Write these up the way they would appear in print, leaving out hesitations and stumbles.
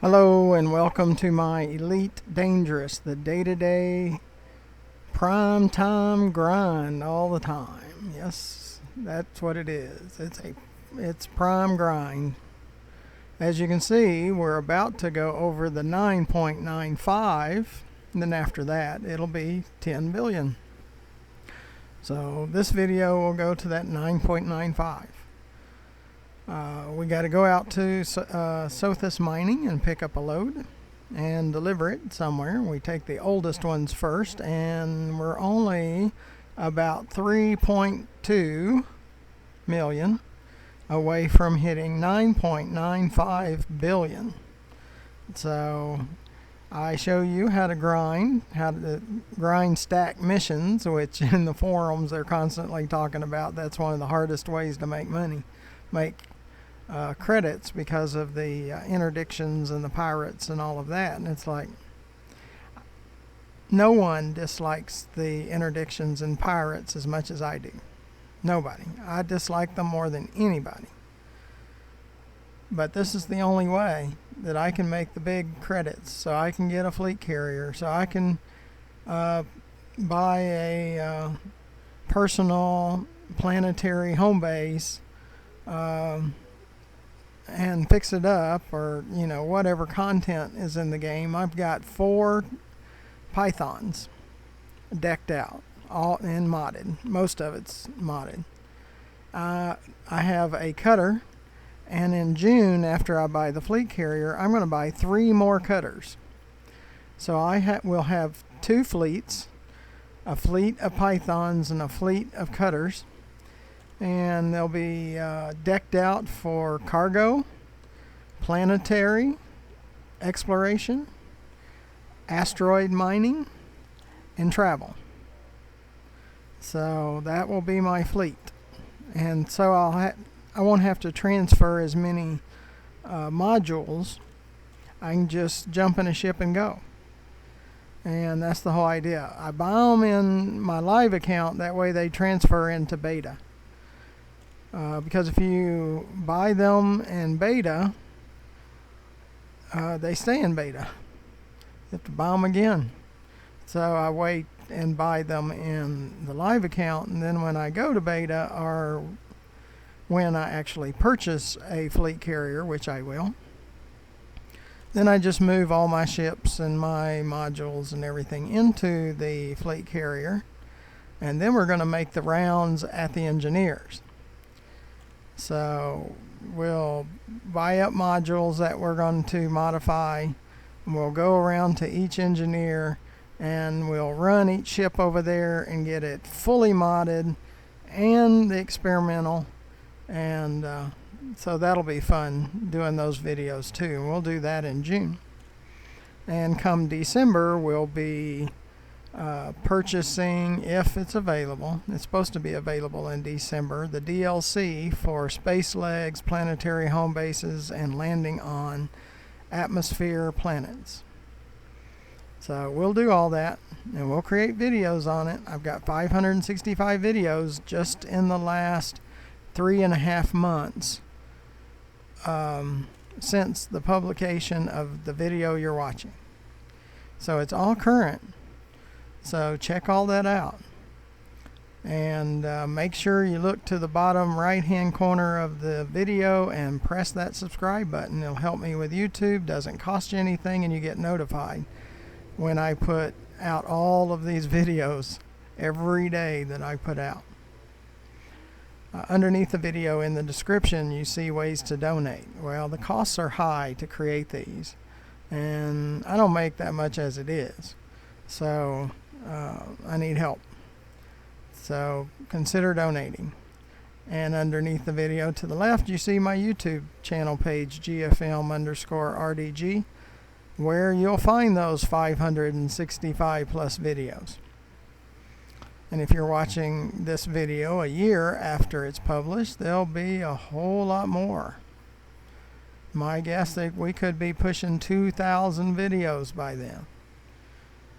Hello and welcome to my Elite Dangerous, the day-to-day prime time grind all the time. Yes, that's what it is. It's prime grind. As you can see, we're about to go over the 9.95, and then after that it'll be 10 billion. So this video will go to that 9.95. We got to go out to Sothis Mining and pick up a load and deliver it somewhere. We take the oldest ones first, and we're only about 3.2 million away from hitting 9.95 billion. So I show you how to grind stack missions, which in the forums they're constantly talking about. That's one of the hardest ways to make money, credits, because of the interdictions and the pirates and all of that. And it's like, no one dislikes the interdictions and pirates as much as I do. Nobody. I dislike them more than anybody. But this is the only way that I can make the big credits, so I can get a fleet carrier, so I can buy a personal Planetary home base, and fix it up, or whatever content is in the game. I've got 4 pythons decked out, all and modded. Most of it's modded. I have a cutter, and in June, after I buy the fleet carrier, I'm going to buy 3 more cutters. So I will have 2 fleets, a fleet of pythons and a fleet of cutters. And they'll be decked out for cargo, planetary exploration, asteroid mining, and travel. So that will be my fleet. And so I won't have to transfer as many modules. I can just jump in a ship and go. And that's the whole idea. I buy them in my live account, that way they transfer into beta. Because if you buy them in beta, they stay in beta. You have to buy them again. So I wait and buy them in the live account, and then when I go to beta, or when I actually purchase a fleet carrier, which I will, then I just move all my ships and my modules and everything into the fleet carrier, and then we're going to make the rounds at the engineers. So we'll buy up modules that we're going to modify, and we'll go around to each engineer, and we'll run each ship over there and get it fully modded and the experimental. And so that'll be fun doing those videos too. And we'll do that in June. And come December, we'll be purchasing, if it's available, it's supposed to be available in December, the DLC for space legs, planetary home bases, and landing on atmosphere planets. So we'll do all that, and we'll create videos on it. I've got 565 videos just in the last 3.5 months since the publication of the video you're watching. So it's all current. So check all that out, and make sure you look to the bottom right hand corner of the video and press that subscribe button. It'll help me with YouTube, doesn't cost you anything, and you get notified when I put out all of these videos every day that I put out. Underneath the video in the description, you see ways to donate. Well, the costs are high to create these, and I don't make that much as it is, so I need help. So consider donating. And underneath the video to the left, you see my YouTube channel page, GFM_RDG, where you'll find those 565 plus videos. And if you're watching this video a year after it's published, there'll be a whole lot more. My guess that we could be pushing 2,000 videos by then.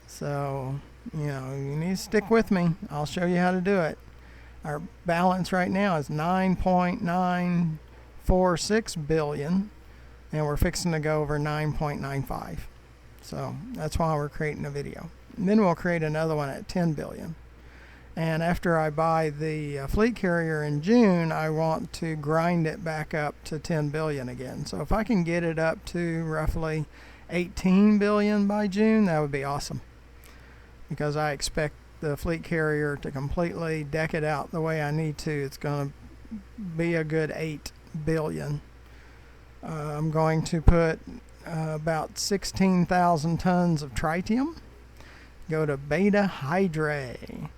So you need to stick with me. I'll show you how to do it. Our balance right now is 9.946 billion, and we're fixing to go over 9.95. So that's why we're creating a video. And then we'll create another one at 10 billion. And after I buy the fleet carrier in June, I want to grind it back up to 10 billion again. So if I can get it up to roughly 18 billion by June, that would be awesome. Because I expect the fleet carrier to completely deck it out the way I need to. It's going to be a good 8 billion. I'm going to put about 16,000 tons of tritium. Go to Beta Hydrae,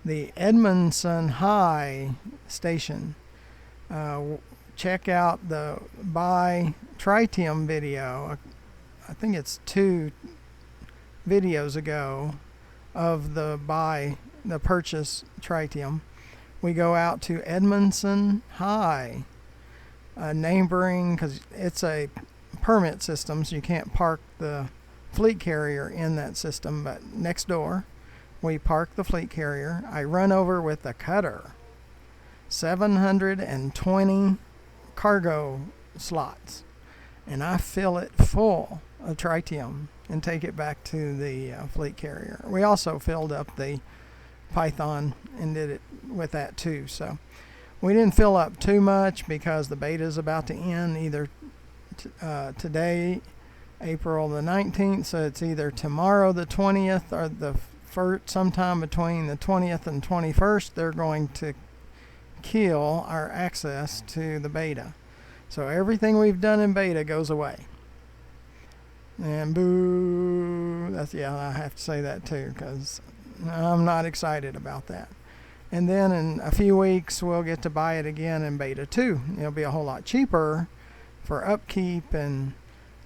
the Edmondson High station. Check out the buy tritium video. I think it's 2 videos ago of the purchase tritium. We go out to Edmondson High, neighboring, because it's a permit system, so you can't park the fleet carrier in that system, but next door we park the fleet carrier. I run over with a cutter, 720 cargo slots, and I fill it full of tritium and take it back to the fleet carrier. We also filled up the Python and did it with that too. So we didn't fill up too much because the beta is about to end either today, April the 19th, so it's either tomorrow the 20th or the sometime between the 20th and 21st. They're going to kill our access to the beta. So everything we've done in beta goes away. And boo, I have to say that too, because I'm not excited about that. And then in a few weeks we'll get to buy it again in beta 2. It'll be a whole lot cheaper for upkeep and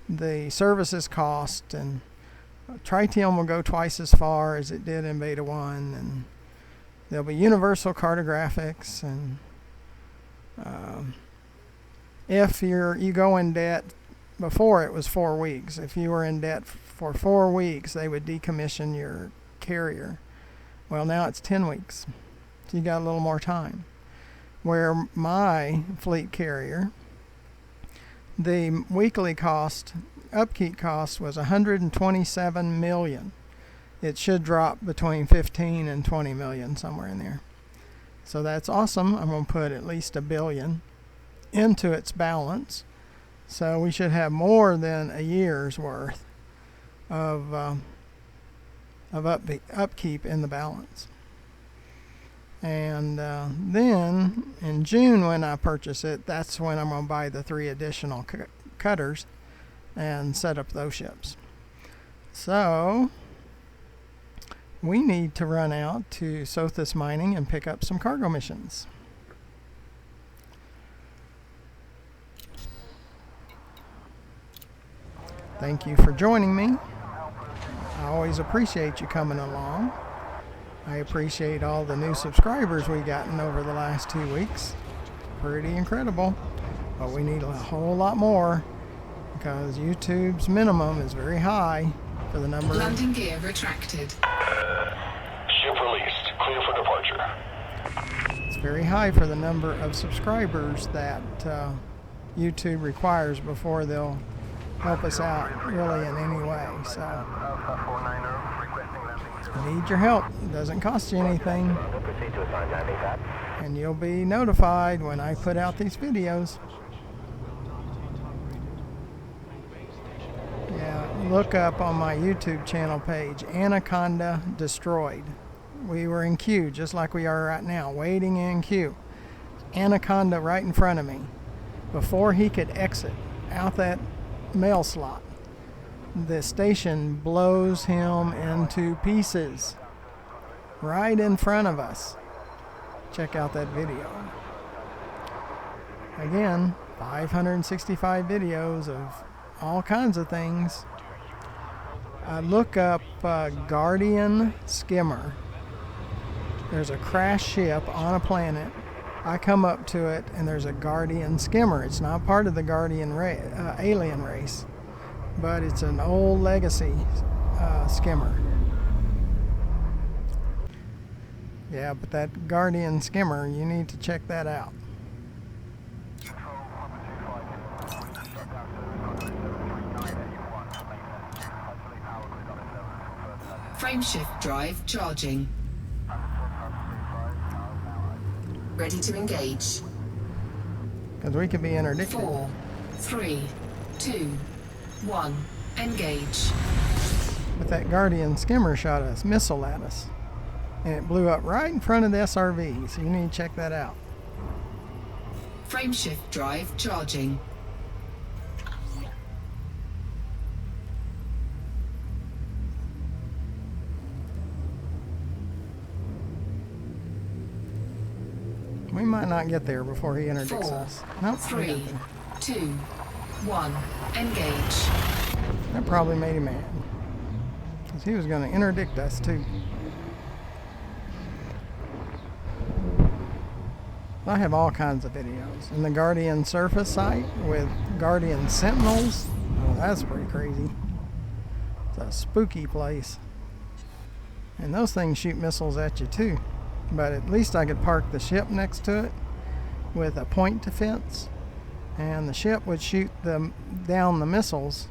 the services cost, and tritium will go twice as far as it did in beta 1, and there'll be universal cartographics, and if you go in debt, before it was 4 weeks. If you were in debt for 4 weeks, they would decommission your carrier. Well, now it's 10 weeks. So you got a little more time. Where my fleet carrier, the weekly cost, upkeep cost, was 127 million. It should drop between 15 and 20 million, somewhere in there. So that's awesome. I'm going to put at least $1 billion into its balance. So we should have more than a year's worth of upkeep in the balance. And then in June, when I purchase it, that's when I'm going to buy the 3 additional cutters and set up those ships. So we need to run out to Sothis Mining and pick up some cargo missions. Thank you for joining me. I always appreciate you coming along. I appreciate all the new subscribers we've gotten over the last 2 weeks. Pretty incredible. But we need a whole lot more, because YouTube's minimum is very high for the number of... Landing gear retracted. Ship released. Clear for departure. It's very high for the number of subscribers that YouTube requires before they'll help us out really in any way. So I need your help. It doesn't cost you anything, and you'll be notified when I put out these videos. Yeah, look up on my YouTube channel page, Anaconda Destroyed. We were in queue just like we are right now, waiting in queue. Anaconda right in front of me. Before he could exit out that mail slot, the station blows him into pieces right in front of us. Check out that video. Again, 565 videos of all kinds of things. Look up Guardian Skimmer. There's a crashed ship on a planet. I come up to it, and there's a Guardian Skimmer. It's not part of the Guardian alien race, but it's an old legacy skimmer. Yeah, but that Guardian Skimmer, you need to check that out. Frameshift drive charging. Ready to engage. Because we could be interdicted. 4, 3, 2, 1. Engage. But that Guardian skimmer shot a missile at us. And it blew up right in front of the SRV, so you need to check that out. Frameshift drive charging. We might not get there before he interdicts 4, us. Nope. 3, 2, 1. Engage. That probably made him mad. Because he was going to interdict us too. I have all kinds of videos. And the Guardian surface site with Guardian Sentinels. Oh, that's pretty crazy. It's a spooky place. And those things shoot missiles at you too. But at least I could park the ship next to it with a point defense. And the ship would shoot them down the missiles.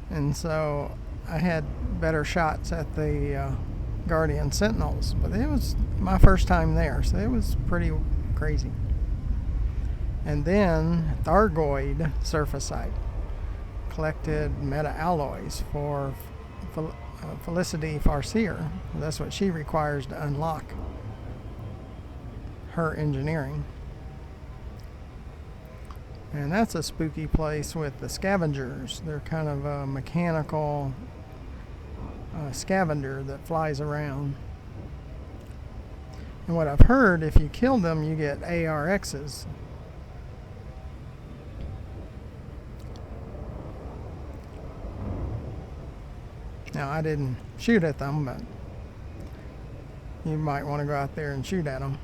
And so I had better shots at the Guardian Sentinels. But it was my first time there, so it was pretty crazy. And then Thargoid surface site collected meta alloys for Felicity Farseer. That's what she requires to unlock her engineering. And that's a spooky place with the scavengers. They're kind of a mechanical scavenger that flies around. And what I've heard, if you kill them, you get ARXs. Now, I didn't shoot at them, but you might want to go out there and shoot at them.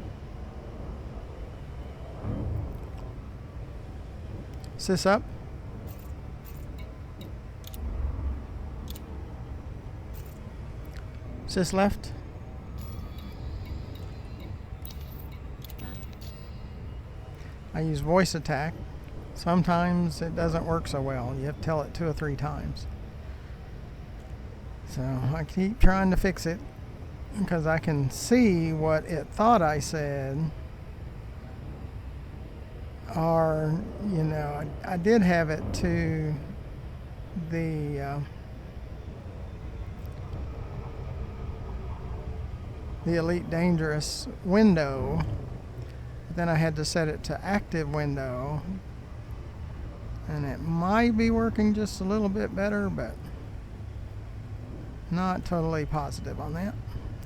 Sis up. Sis left. I use voice attack. Sometimes it doesn't work so well. You have to tell it 2 or 3 times. So I keep trying to fix it because I can see what it thought I said. Or, you know, I did have it to the Elite Dangerous window. Then I had to set it to active window, and it might be working just a little bit better, but not totally positive on that.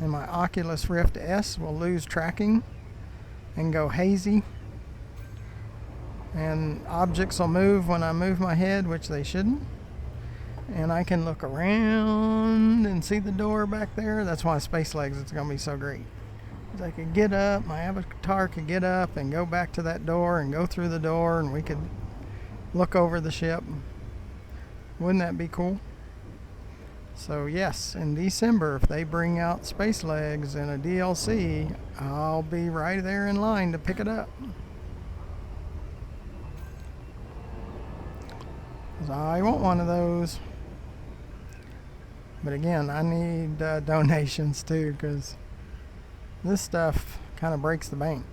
And my Oculus Rift S will lose tracking and go hazy, and objects will move when I move my head, which they shouldn't. And I can look around and see the door back there. That's why Space Legs is going to be so great. I could get up, my avatar could get up and go back to that door and go through the door, and we could look over the ship. Wouldn't that be cool? So yes, in December, if they bring out Space Legs in a DLC, I'll be right there in line to pick it up. 'Cause I want one of those. But again, I need donations too, because this stuff kind of breaks the bank.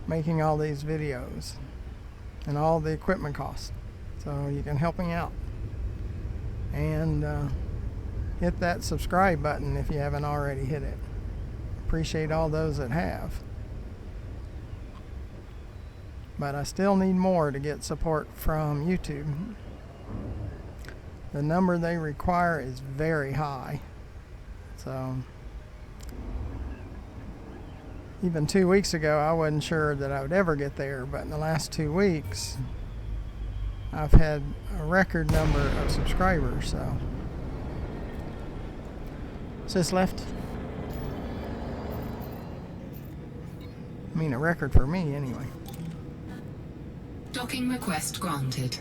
Making all these videos and all the equipment costs. So you can help me out. And hit that subscribe button if you haven't already hit it. Appreciate all those that have. But I still need more to get support from YouTube. The number they require is very high. So even 2 weeks ago, I wasn't sure that I would ever get there, but in the last 2 weeks, I've had a record number of subscribers, so. Sis left. I mean, a record for me, anyway. Docking request granted.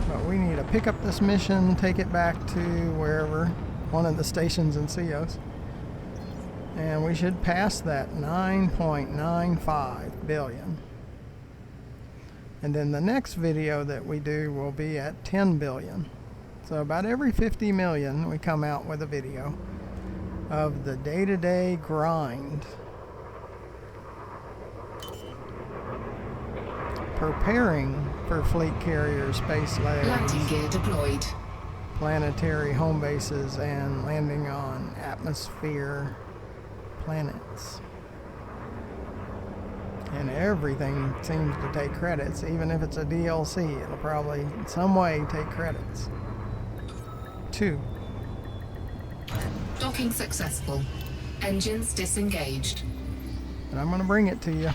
But we need to pick up this mission, take it back to wherever, one of the stations in Cios. And we should pass that 9.95 billion. And then the next video that we do will be at 10 billion. So about every 50 million we come out with a video of the day-to-day grind. Preparing for fleet carrier space legs, Landing gear deployed. planetary home bases, and landing on atmosphere planets. And everything seems to take credits. Even if it's a DLC, it'll probably in some way take credits. 2. Docking successful. Engines disengaged. And I'm going to bring it to you.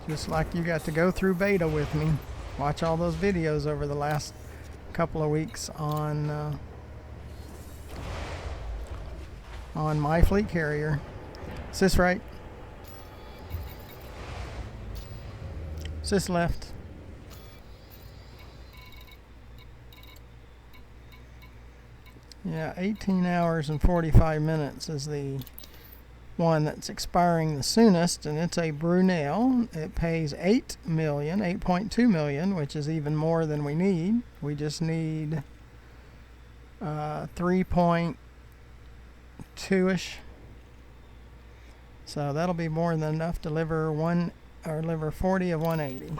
Just like you got to go through beta with me. Watch all those videos over the last couple of weeks on my fleet carrier. Sys right. Sys left. Yeah, 18 hours and 45 minutes is the one that's expiring the soonest, and it's a Brunel. It pays 8 million, 8.2 million, which is even more than we need. We just need 3.2ish. So that'll be more than enough to deliver 40 of 180.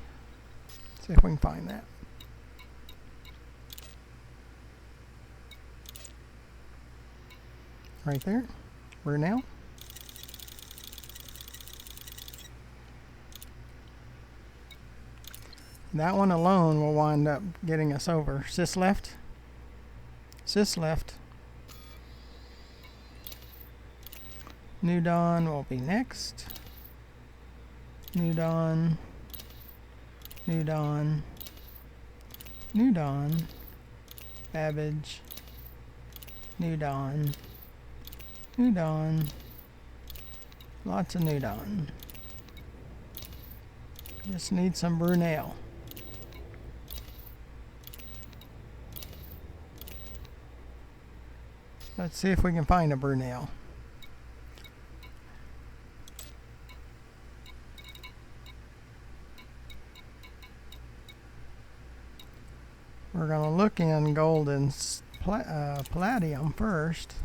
See if we can find that. Right there, Brunel. That one alone will wind up getting us over. Sys left. Sys left. New Dawn will be next. New Dawn. New Dawn. New Dawn. Babbage. New Dawn. New Dawn. Lots of New Dawn. Just need some Brunel. Let's see if we can find a Brunel. We're going to look in gold and palladium first.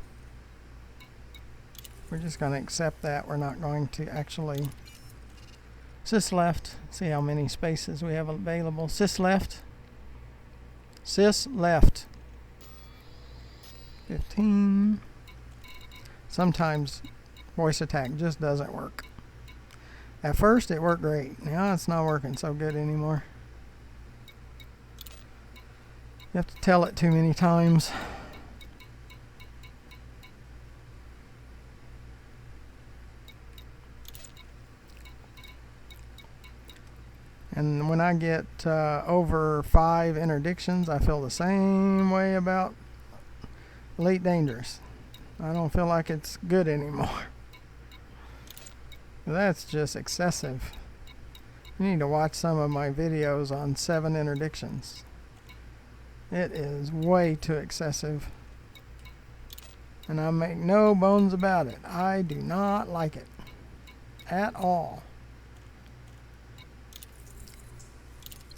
We're just going to accept that. We're not going to actually... Sys left. See how many spaces we have available. Sys left. Sys left. 15. Sometimes voice attack just doesn't work. At first it worked great. Now it's not working so good anymore. You have to tell it too many times. And when I get over 5 interdictions, I feel the same way about Elite Dangerous. I don't feel like it's good anymore. That's just excessive. You need to watch some of my videos on 7 interdictions. It is way too excessive. And I make no bones about it. I do not like it at all.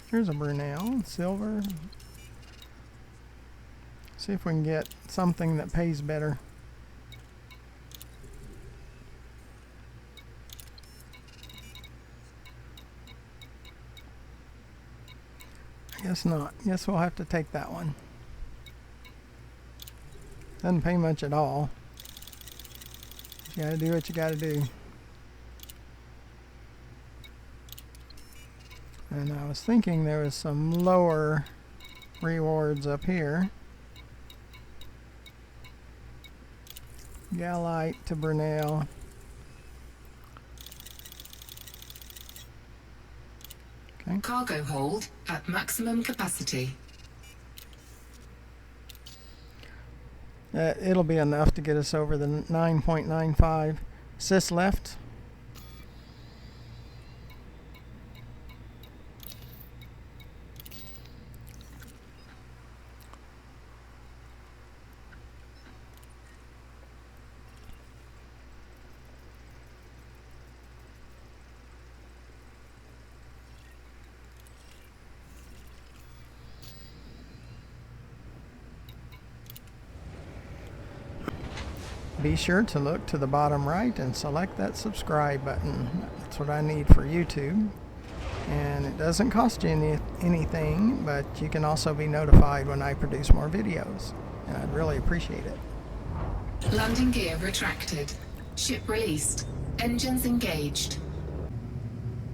Here's a Brunel, silver. See if we can get something that pays better. I guess not. Guess we'll have to take that one. Doesn't pay much at all. You gotta do what you gotta do. And I was thinking there was some lower rewards up here. Galite to Brunel. Okay. Cargo hold at maximum capacity. It'll be enough to get us over the 9.95. Sys left. be sure to look to the bottom right and select that subscribe button. That's what I need for YouTube. And it doesn't cost you anything, but you can also be notified when I produce more videos. And I'd really appreciate it. Landing gear retracted. Ship released. Engines engaged.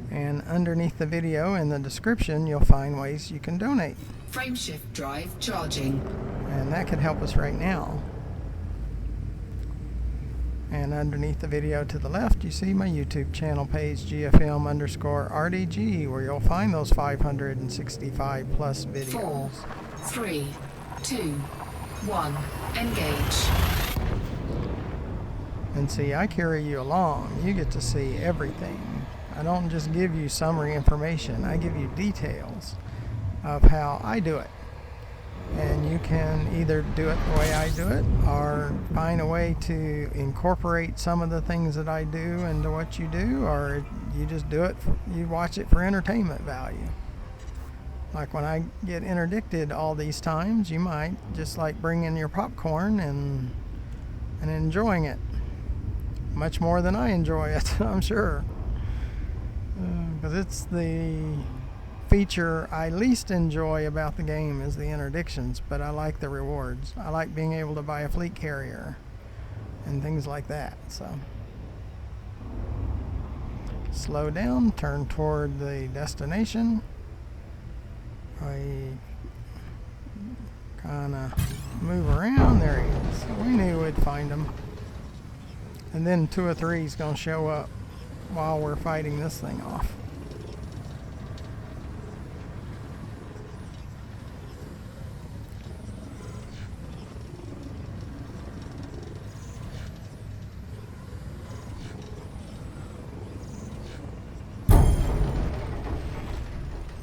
And underneath the video in the description, you'll find ways you can donate. Frameshift drive charging. And that could help us right now. And underneath the video to the left, you see my YouTube channel page, GFM_RDG, where you'll find those 565 plus videos. 4, 3, 2, 1, engage. And see, I carry you along. You get to see everything. I don't just give you summary information. I give you details of how I do it. And you can either do it the way I do it, or find a way to incorporate some of the things that I do into what you do, or you just do it, you watch it for entertainment value. Like when I get interdicted all these times, you might just like bring in your popcorn and enjoying it. Much more than I enjoy it, I'm sure. Because it's the feature I least enjoy about the game is the interdictions, but I like the rewards. I like being able to buy a fleet carrier and things like that. So slow down, turn toward the destination. I kind of move around. There he is. We knew we'd find him. And then 2 or 3 is going to show up while we're fighting this thing off.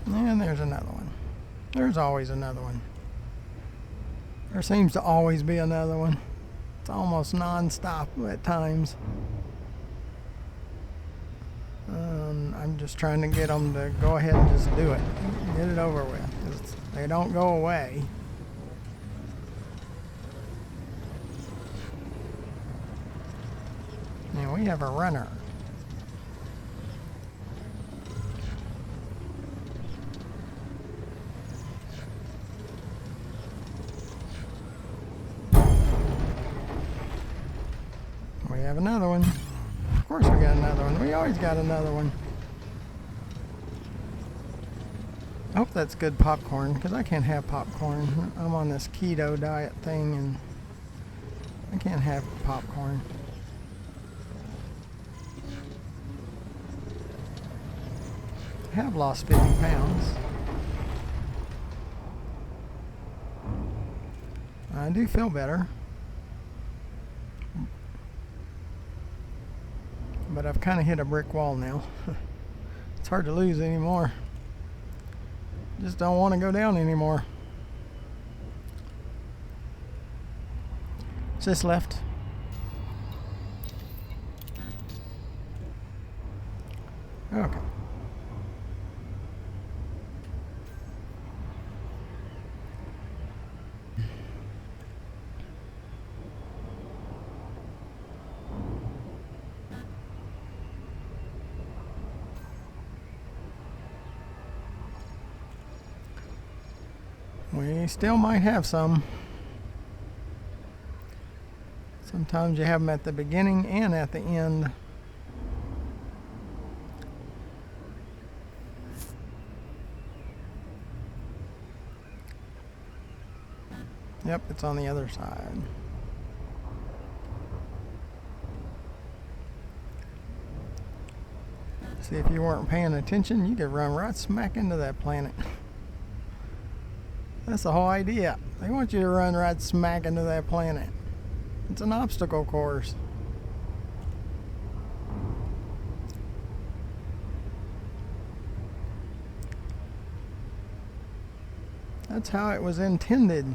And there's another one. There's always another one. There seems to always be another one. It's almost non-stop at times. I'm just trying to get them to go ahead and just do it. Get it over with. 'Cause they don't go away. And we have a runner. We have another one. Of course we got another one. We always got another one. I hope that's good popcorn, because I can't have popcorn. I'm on this keto diet thing and I can't have popcorn. I have lost 50 pounds. I do feel better. But I've kind of hit a brick wall now. It's hard to lose anymore. Just don't want to go down anymore. Is this left? Okay. We still might have some. Sometimes you have them at the beginning and at the end. Yep, it's on the other side. See, if you weren't paying attention, you could run right smack into that planet. That's the whole idea. They want you to run right smack into that planet. It's an obstacle course. That's how it was intended.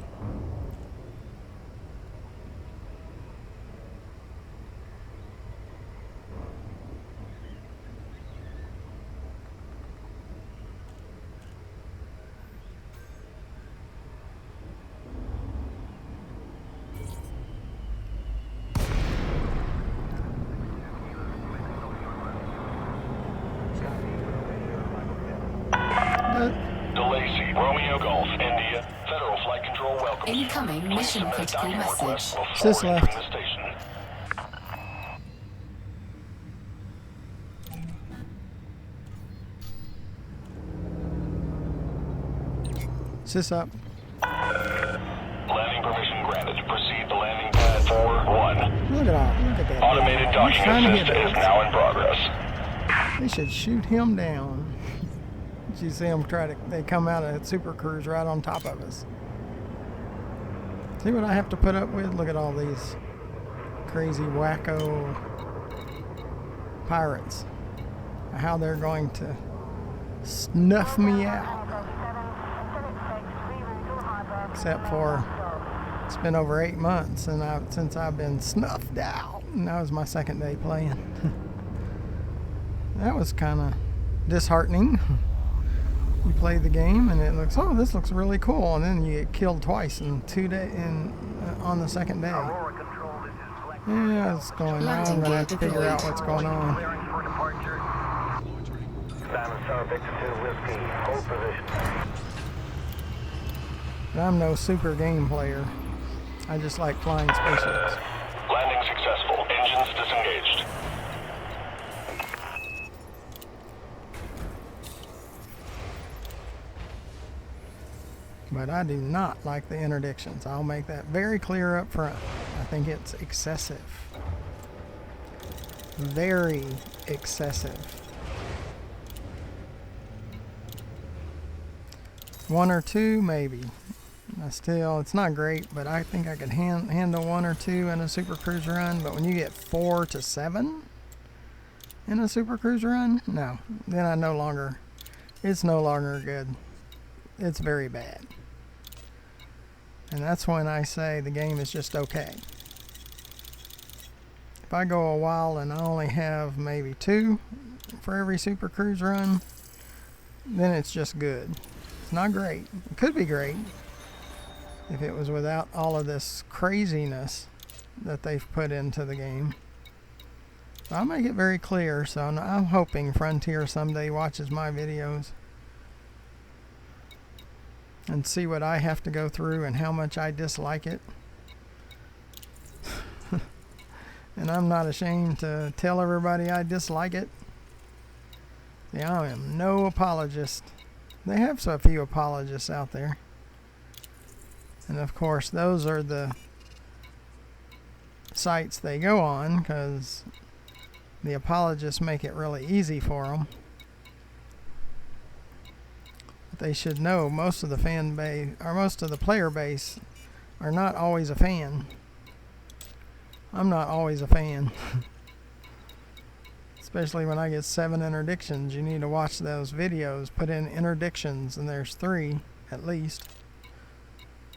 Romeo Golf, India. Federal Flight Control welcomes you. Incoming mission critical message. Sis left. The station. Sis up. Landing permission granted. Proceed to landing pad 4-1. Look at that. Automated He's docking trying to assist hit is us. now in progress. They should shoot him down. Did you see them they come out of Super Cruise right on top of us. See what I have to put up with? Look at all these crazy wacko pirates. How they're going to snuff me out. Except for it's been over 8 months since I've been snuffed out. And that was my second day playing. That was kind of disheartening. You play the game and it looks, oh, this looks really cool, and then you get killed twice in 2 days on the second day. Yeah, it's going on. I'm gonna have to figure out what's going on. But I'm no super game player. I just like flying spaceships. Landing successful. Engines disengaged. But I do not like the interdictions. I'll make that very clear up front. I think it's excessive. Very excessive. 1 or 2, maybe. It's not great, but I think I could handle 1 or 2 in a Super Cruise run. But when you get 4 to 7 in a Super Cruise run, no. Then it's no longer good. It's very bad. And that's when I say the game is just okay. If I go a while and I only have maybe 2 for every Super Cruise run, then it's just good. It's not great. It could be great if it was without all of this craziness that they've put into the game. So I'll make it very clear, so I'm hoping Frontier someday watches my videos and see what I have to go through and how much I dislike it. And I'm not ashamed to tell everybody I dislike it. Yeah, I am no apologist. They have so few apologists out there. And of course, those are the sites they go on, because the apologists make it really easy for them. But they should know most of the fan base, or most of the player base, are not always a fan. I'm not always a fan. Especially when I get 7 interdictions. You need to watch those videos, put in interdictions, and there's 3 at least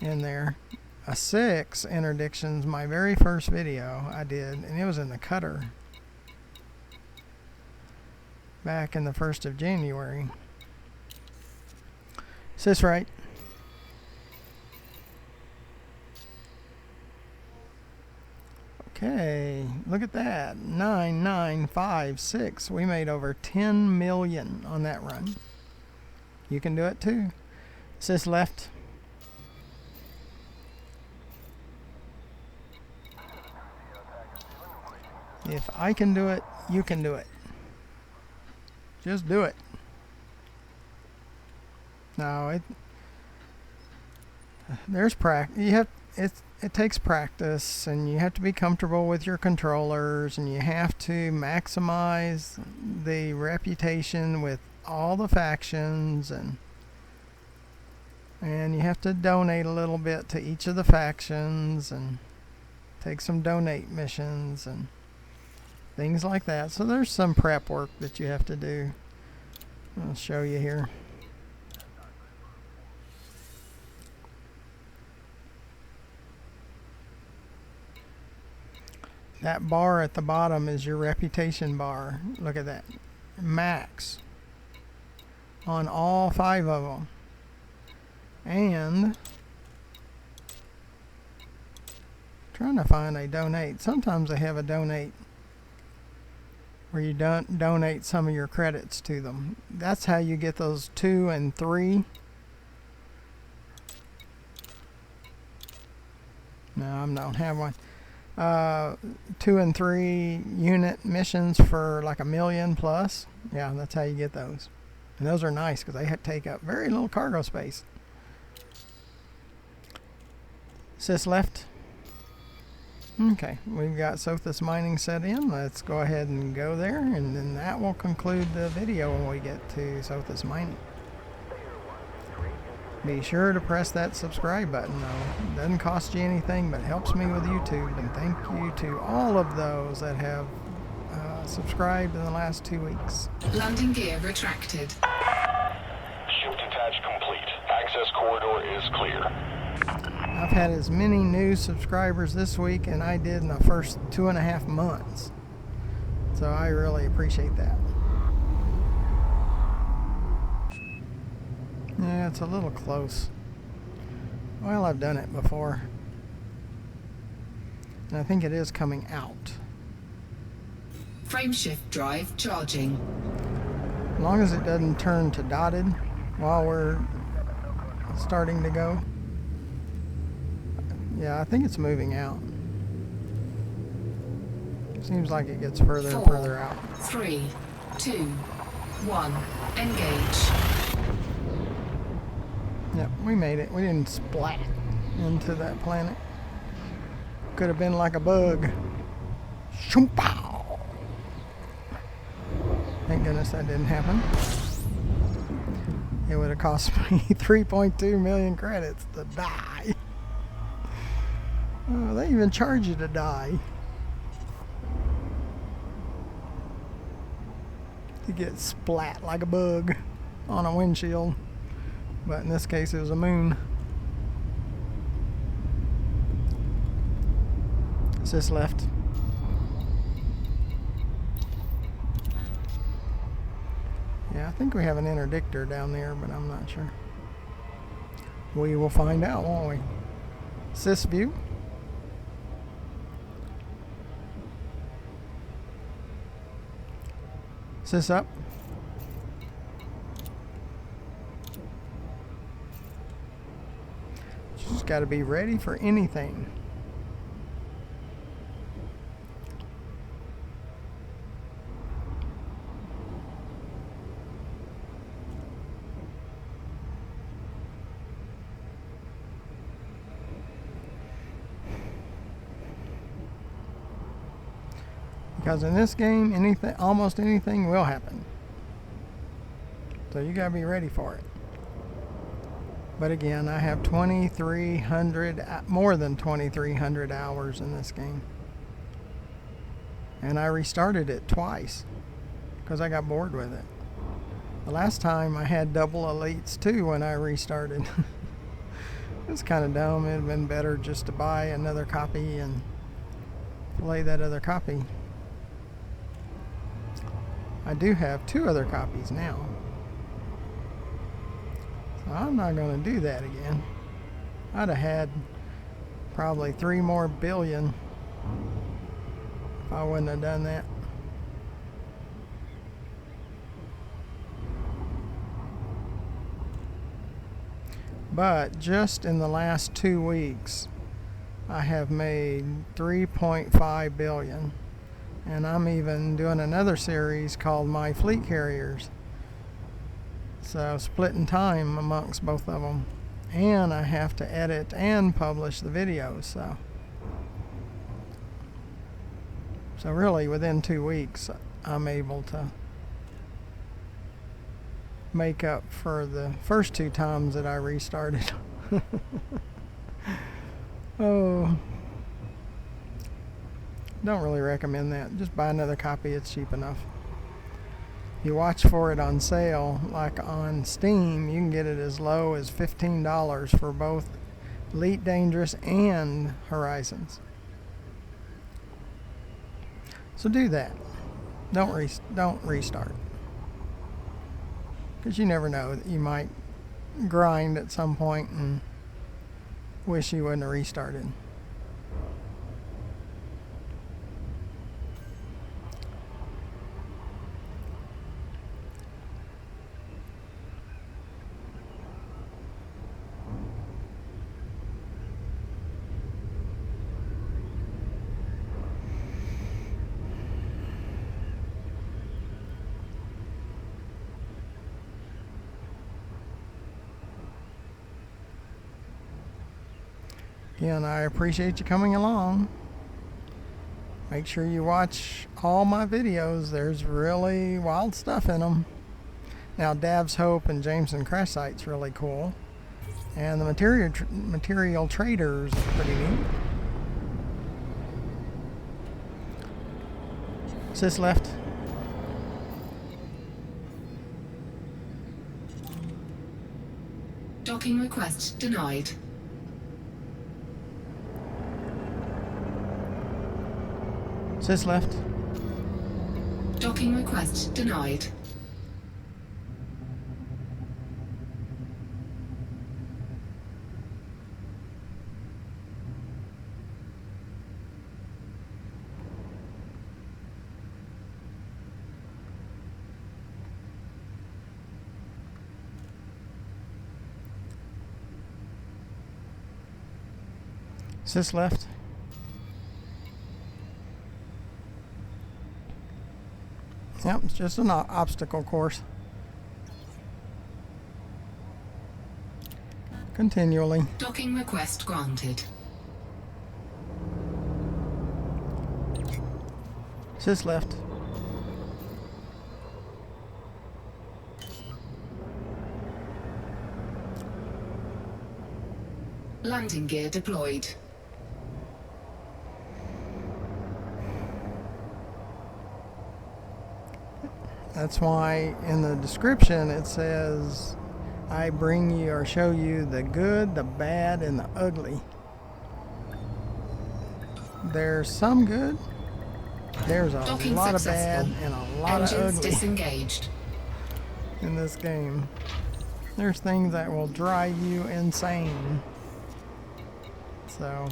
in there. A 6 interdictions, my very first video I did, and it was in the Cutter back in the 1st of January. Is this right? Okay, look at that. 9956. We made over 10 million on that run. You can do it too. Is this left? If I can do it, you can do it. Just do it. No, there's practice. It takes practice, and you have to be comfortable with your controllers, and you have to maximize the reputation with all the factions, and you have to donate a little bit to each of the factions, and take some donate missions and things like that. So there's some prep work that you have to do. I'll show you here. That bar at the bottom is your reputation bar. Look at that. Max on all 5 of them. And trying to find a donate. Sometimes they have a donate where you donate some of your credits to them. That's how you get those 2 and 3 No, I don't have one. 2 and 3 unit missions for like $1 million plus. Yeah, that's how you get those. And those are nice because they take up very little cargo space. Sis left. Okay, we've got Sothis mining set in. Let's go ahead and go there, and then that will conclude the video when we get to Sothis mining. Be sure to press that subscribe button though. It doesn't cost you anything, but helps me with YouTube. And thank you to all of those that have subscribed in the last 2 weeks. Landing gear retracted. Ship detach complete. Access corridor is clear. I've had as many new subscribers this week as I did in the first 2.5 months. So I really appreciate that. Yeah, it's a little close. Well, I've done it before. And I think it is coming out. Frameshift drive charging. As long as it doesn't turn to dotted while we're starting to go. Yeah, I think it's moving out. Seems like it gets further and further out. 3, 2, 1, engage. Yep, we made it. We didn't splat into that planet. Could have been like a bug. Shoompow! Thank goodness that didn't happen. It would have cost me 3.2 million credits to die. Oh, they even charge you to die. To get splat like a bug on a windshield. But in this case, it was a moon. Sis left. Yeah, I think we have an interdictor down there, but I'm not sure. We will find out, won't we? Sis view. Sis up. Just got to be ready for anything. Because in this game, anything, almost anything will happen. So you gotta be ready for it. But again, I have 2,300, more than 2,300 hours in this game. And I restarted it twice because I got bored with it. The last time I had double elites too when I restarted. It's kind of dumb. It'd have been better just to buy another copy and play that other copy. I do have 2 other copies now. So I'm not going to do that again. I'd have had probably 3 more billion if I wouldn't have done that. But just in the last 2 weeks, I have made 3.5 billion. And I'm even doing another series called My Fleet Carriers. So splitting time amongst both of them. And I have to edit and publish the videos. So really within 2 weeks, I'm able to make up for the first 2 times that I restarted. Oh. Don't really recommend that. Just buy another copy. It's cheap enough. You watch for it on sale, like on Steam, you can get it as low as $15 for both Elite Dangerous and Horizons. So do that. Don't restart. Because you never know that you might grind at some point and wish you wouldn't have restarted. Again, I appreciate you coming along. Make sure you watch all my videos. There's really wild stuff in them. Now, Dav's Hope and Jameson Crash Site's really cool. And the material traders is pretty neat. Sis left. Docking request denied. Sis left. Docking request denied. Sis left. Yep, it's just an obstacle course. Continually. Docking request granted. Sis left. Landing gear deployed. That's why in the description it says, I bring you or show you the good, the bad, and the ugly. There's some good. There's a Docking lot of successful. bad and a lot Engines of ugly disengaged. in this game. There's things that will drive you insane. So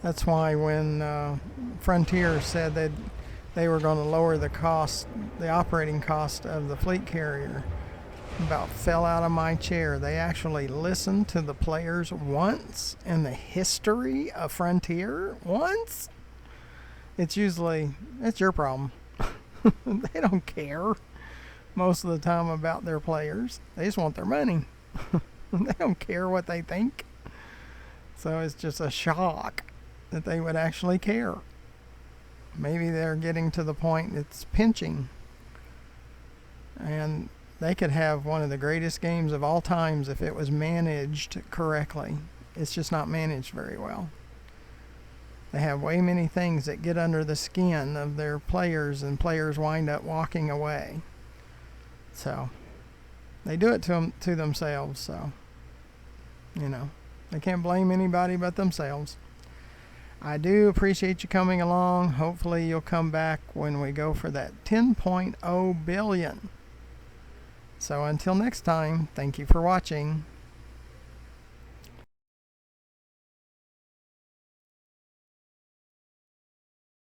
that's why when Frontier said that they were going to lower the cost, the operating cost of the fleet carrier, about fell out of my chair. They actually listened to the players once in the history of Frontier. Once. It's your problem. They don't care most of the time about their players. They just want their money. They don't care what they think. So it's just a shock that they would actually care. Maybe they're getting to the point it's pinching. And they could have one of the greatest games of all times if it was managed correctly. It's just not managed very well. They have way many things that get under the skin of their players, and players wind up walking away. So they do it to themselves. So, they can't blame anybody but themselves. I do appreciate you coming along. Hopefully you'll come back when we go for that 10.0 billion. So until next time, thank you for watching.